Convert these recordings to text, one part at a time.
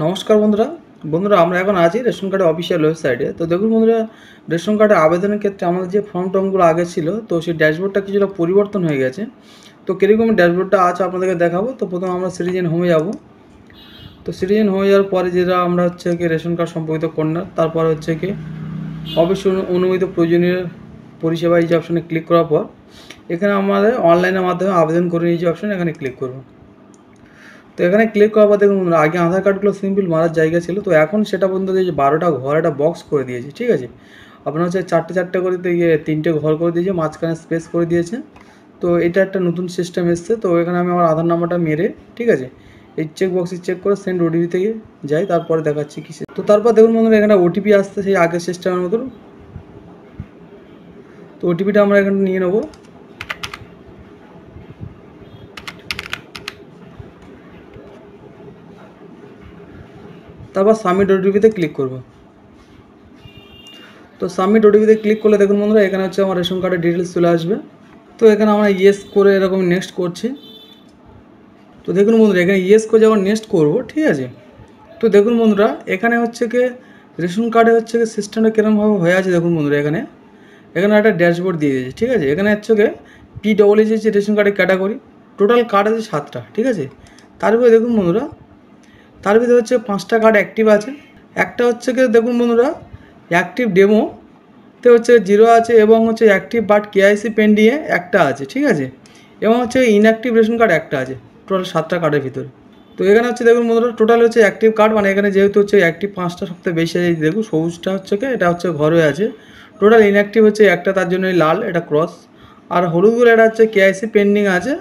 নমস্কার বন্ধুরা। আমরা এখন আছি রেশন কার্ডের অফিসিয়াল ওয়েবসাইটে। তো দেখুন বন্ধুরা, রেশন কার্ডের আবেদনের ক্ষেত্রে আমাদের যে ফর্মগুলো আগে ছিল, তো সেই ড্যাশবোর্ডটা কিছুটা পরিবর্তন হয়ে গেছে। তো কীরকম ড্যাশবোর্ডটা আছে আপনাদেরকে দেখাবো। তো প্রথমে আমরা সিটিজেন হোমে যাব। তো সিটিজেন হয়ে যাওয়ার পরে যেটা আমরা হচ্ছে কি রেশন কার্ড সম্পর্কিত কর্নার, তারপর হচ্ছে কি অফিস অনুমোদিত প্রয়োজনীয় পরিষেবা এই যে অপশানে ক্লিক করার পর এখানে আমাদের অনলাইনের মাধ্যমে আবেদন করে নিয়ে যে অপশানে এখানে ক্লিক করব। তো এখানে ক্লিক করার পর দেখুন আগে আধার কার্ডগুলো সিম্পল মারার জায়গা ছিল, তো এখন সেটা পর্যন্ত যে 12টা ঘর একটা বক্স করে দিয়েছে। ঠিক আছে, আপনার হচ্ছে চারটে করে দিয়ে 3টে ঘর করে দিয়েছে, মাঝখানে স্পেস করে দিয়েছে। তো এটা একটা নতুন সিস্টেম এসছে। তো এখানে আমি আমার আধার নাম্বারটা মেরে, ঠিক আছে, এই চেক বক্সে চেক করে সেন্ড ওটিপি থেকে যাই, তারপরে দেখাচ্ছি কি। তো তারপর দেখুন বন্ধুরা এখানে ওটিপি আসছে সেই আগের সিস্টেমের মতন। তো ওটিপিটা আমরা এখানে নিয়ে নেবো। তারপর সাবমিট ওটিপিতে ক্লিক করব। তো সাবমিট ওটিপিতে ক্লিক করলে দেখুন বন্ধুরা এখানে হচ্ছে আমার রেশন কার্ডের ডিটেলস চলে আসবে। তো এখানে আমরা ইয়েস করে এরকম নেক্সট করছি। তো দেখুন বন্ধুরা এখানে ইয়েস করে যখন নেক্সট করব, ঠিক আছে, তো দেখুন বন্ধুরা এখানে হচ্ছে কি রেশন কার্ডে হচ্ছে কি সিস্টেমটা কীরকমভাবে হয়ে আছে। দেখুন বন্ধুরা এখানে এখানে একটা ড্যাশবোর্ড দিয়ে দিয়েছে। ঠিক আছে, এখানে হচ্ছে কি PWS যে রেশন কার্ডের ক্যাটাগরি, টোটাল কার্ড আছে 7টা। ঠিক আছে, তার ভিতরে দেখুন বন্ধুরা, তার ভিতরে হচ্ছে 5টা কার্ড অ্যাক্টিভ আছে। একটা হচ্ছে কি দেখুন বন্ধুরা অ্যাক্টিভ ডেমো তে হচ্ছে 0 আছে, এবং হচ্ছে অ্যাক্টিভ বাট KYC পেন্ডিংয়ে একটা আছে। ঠিক আছে, এবং হচ্ছে ইনঅ্যাক্টিভ রেশন কার্ড একটা আছে, টোটাল 7টা কার্ডের ভিতরে। তো এখানে হচ্ছে দেখুন বন্ধুরা টোটাল হচ্ছে অ্যাক্টিভ কার্ড, মানে এখানে যেহেতু হচ্ছে অ্যাক্টিভ 5টা সবথেকে বেশি আছে, দেখুন সবুজটা হচ্ছে কি এটা হচ্ছে ঘরে আছে। টোটাল ইনঅ্যাক্টিভ হচ্ছে একটা, তার জন্য এই লাল এটা ক্রস, আর হলুদগুলো এটা হচ্ছে KYC পেন্ডিং আছে।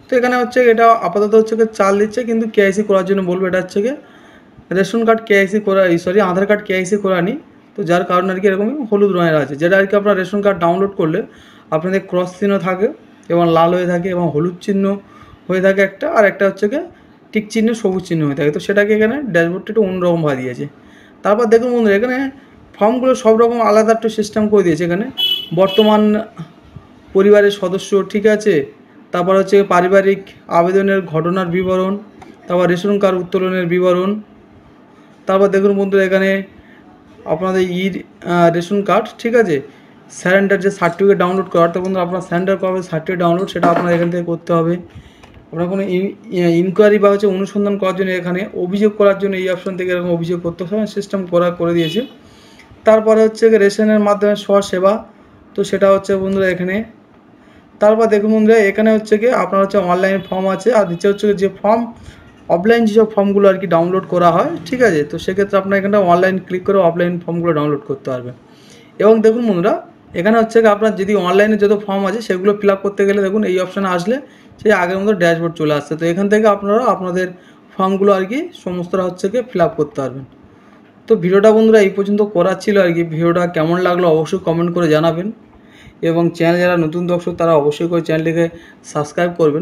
তো এখানে হচ্ছে এটা আপাতত হচ্ছে কি চাল দিচ্ছে, কিন্তু KYC করার জন্য বলবো। এটা হচ্ছে কি রেশন কার্ড KYC করা, সরি আধার কার্ড KYC করা নি, তো যার কারণে আর কি এরকম হলুদ রঙের আছে। যেটা আর কি আপনার রেশন কার্ড ডাউনলোড করলে আপনাদের ক্রস চিহ্ন থাকে এবং লাল হয়ে থাকে, এবং হলুদ চিহ্ন হয়ে থাকে একটা, আর একটা হচ্ছে কি টিক চিহ্ন সবুজ চিহ্ন হয়ে থাকে। তো সেটাকে এখানে ড্যাশবোর্ডটা একটু অন্যরকমভাবে দিয়েছে। তারপর দেখুন বন্ধুরা এখানে ফর্মগুলো সব রকম আলাদা একটা সিস্টেম করে দিয়েছে। এখানে বর্তমান পরিবারের সদস্য, ঠিক আছে, তারপর হচ্ছে পারিবারিক আবেদনের ঘটনার বিবরণ, তারপর রেশন কার্ড উত্তোলনের বিবরণ, তারপর দেখুন বন্ধুরা এখানে আপনাদের রেশন কার্ড, ঠিক আছে, স্যারেন্ডার যে সার্টিফিকেট ডাউনলোড করা, অর্থাৎ বন্ধু আপনার স্যারেন্ডার কবে সার্টিফিকেট ডাউনলোড সেটা আপনার এখান থেকে করতে হবে। আপনার কোনো ইনকোয়ারি বা হচ্ছে অনুসন্ধান করার জন্য, এখানে অভিযোগ করার জন্য এই অপশন থেকে এরকম অভিযোগ করতে হবে, সিস্টেম করে দিয়েছে। তারপরে হচ্ছে রেশনের মাধ্যমে সেবা, তো সেটা হচ্ছে বন্ধুরা এখানে। তারপর দেখুন বন্ধুরা এখানে হচ্ছে কি আপনার হচ্ছে অনলাইন ফর্ম আছে, আর দ্বিতীয় হচ্ছে যে ফর্ম অফলাইন যেসব ফর্মগুলো আর কি ডাউনলোড করা হয়। ঠিক আছে, তো সেক্ষেত্রে আপনার এখানে অনলাইন ক্লিক করে অফলাইন ফর্মগুলো ডাউনলোড করতে পারবেন। এবং দেখুন বন্ধুরা এখানে হচ্ছে কি আপনার যদি অনলাইনে যত ফর্ম আছে সেগুলো ফিল আপ করতে গেলে দেখুন এই অপশানে আসলে সেই আগের মতো ড্যাশবোর্ড চলে আসছে। তো এখান থেকে আপনারা আপনাদের ফর্মগুলো আর কি সমস্তটা হচ্ছে কি ফিল আপ করতে পারবেন। তো ভিডিওটা বন্ধুরা এই পর্যন্ত করার ছিল আর কি। ভিডিওটা কেমন লাগলো অবশ্যই কমেন্ট করে জানাবেন, এবং চ্যানেল যারা নতুন দর্শক তারা অবশ্যই করে চ্যানেলটিকে সাবস্ক্রাইব করবেন।